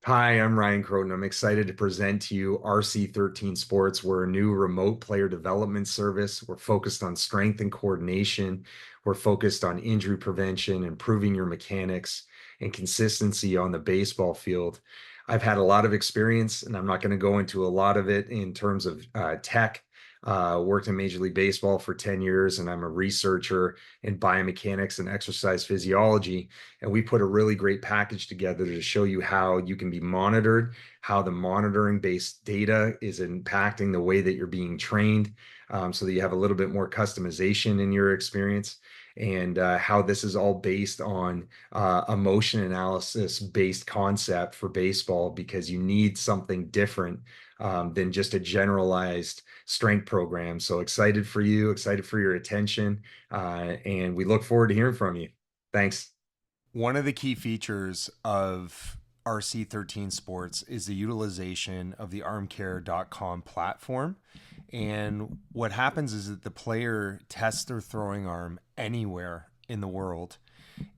Hi, I'm Ryan Croton. I'm excited to present to you RC13 Sports. We're a new remote player development service. We're focused on strength and coordination. We're focused on injury prevention, improving your mechanics, and consistency on the baseball field. I've had a lot of experience, and I'm not going to go into a lot of it in terms of tech. Worked in Major League Baseball for 10 years, and I'm a researcher in biomechanics and exercise physiology. And we put a really great package together to show you how you can be monitored, how the monitoring based data is impacting the way that you're being trained, so that you have a little bit more customization in your experience, and how this is all based on a motion analysis based concept for baseball because you need something different than just a generalized strength program. So excited for you, excited for your attention, and we look forward to hearing from you. Thanks. One of the key features of RC13 Sports is the utilization of the armcare.com platform. And what happens is that the player tests their throwing arm anywhere in the world.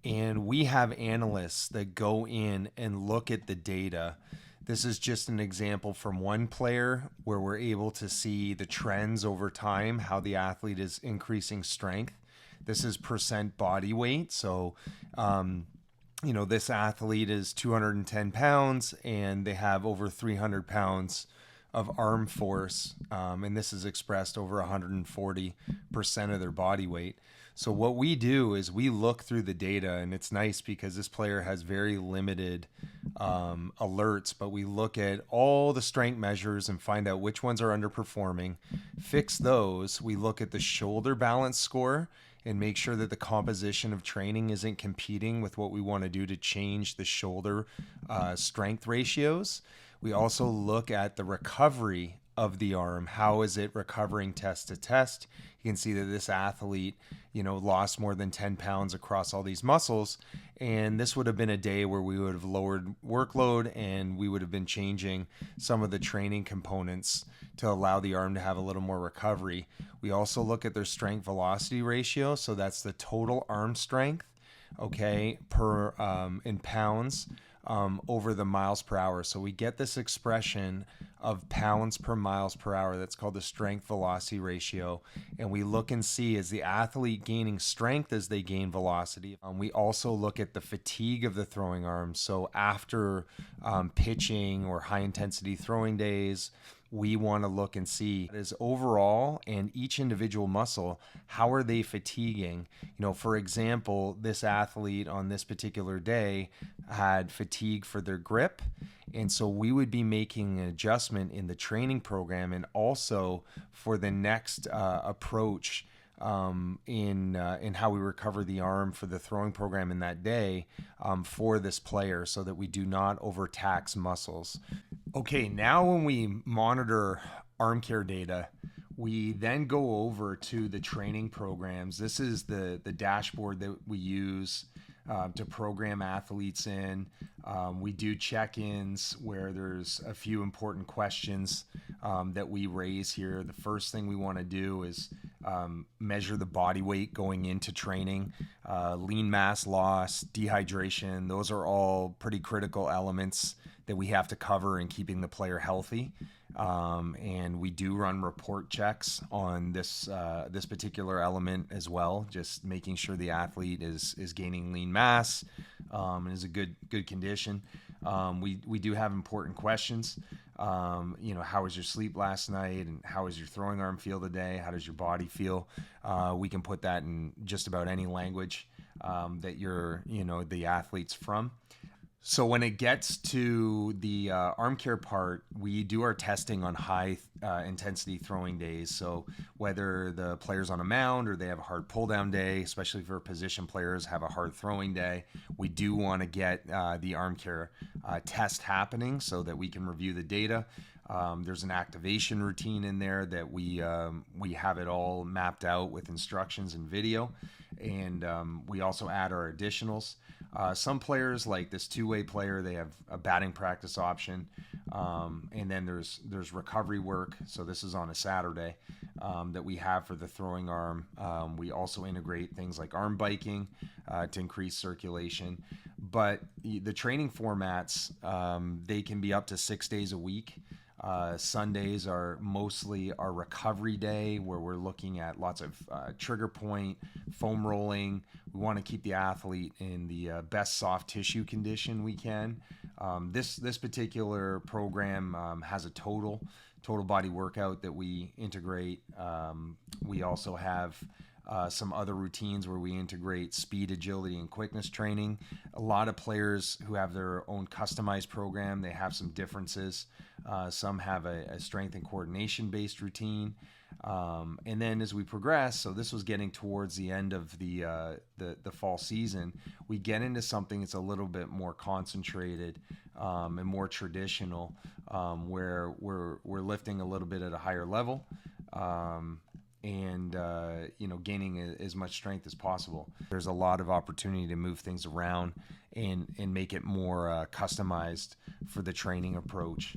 And we have analysts that go in and look at the data. This is just an example from one player where we're able to see the trends over time, how the athlete is increasing strength. This is percent body weight. So, this athlete is 210 pounds and they have over 300 pounds of arm force. And this is expressed over 140% of their body weight. So what we do is we look through the data, and it's nice because this player has very limited alerts, but we look at all the strength measures and find out which ones are underperforming, fix those. We look at the shoulder balance score and make sure that the composition of training isn't competing with what we want to do to change the shoulder strength ratios. We also look at the recovery of the arm. How is it recovering test to test? You can see that this athlete, lost more than 10 pounds across all these muscles. And this would have been a day where we would have lowered workload and we would have been changing some of the training components to allow the arm to have a little more recovery. We also look at their strength velocity ratio. So that's the total arm strength, okay, per in pounds over the miles per hour. So we get this expression of pounds per miles per hour. That's called the strength velocity ratio. And we look and see, is the athlete gaining strength as they gain velocity? We also look at the fatigue of the throwing arm. So after pitching or high intensity throwing days, we want to look and see is overall and each individual muscle, how are they fatiguing? For example, this athlete on this particular day had fatigue for their grip. And so we would be making an adjustment in the training program and also for the next approach in how we recover the arm for the throwing program in that day for this player so that we do not overtax muscles. Okay, now when we monitor arm care data, we then go over to the training programs. This is the dashboard that we use to program athletes in. We do check-ins where there's a few important questions that we raise here. The first thing we want to do is measure the body weight going into training, lean mass loss, dehydration. Those are all pretty critical elements that we have to cover in keeping the player healthy. And we do run report checks on this particular element as well, just making sure the athlete is gaining lean mass and is a good condition. We do have important questions. How was your sleep last night, and how was your throwing arm feel today? How does your body feel? We can put that in just about any language that the athlete's from. So when it gets to the arm care part, we do our testing on high intensity throwing days. So whether the player's on a mound or they have a hard pull down day, especially for position players have a hard throwing day, we do want to get the arm care test happening so that we can review the data. There's an activation routine in there that we have it all mapped out with instructions and video, and we also add our additionals. Some players, like this two-way player, they have a batting practice option, and then there's recovery work. So this is on a Saturday that we have for the throwing arm. We also integrate things like arm biking to increase circulation. But the training formats, they can be up to 6 days a week. Sundays are mostly our recovery day, where we're looking at lots of trigger point, foam rolling. We want to keep the athlete in the best soft tissue condition we can. This particular program has a total body workout that we integrate. We also have some other routines where we integrate speed, agility, and quickness training. A lot of players who have their own customized program, they have some differences. Some have a strength and coordination based routine. And then as we progress, so this was getting towards the end of the fall season, we get into something that's a little bit more concentrated and more traditional, where we're lifting a little bit at a higher level. And gaining as much strength as possible. There's a lot of opportunity to move things around and make it more customized for the training approach.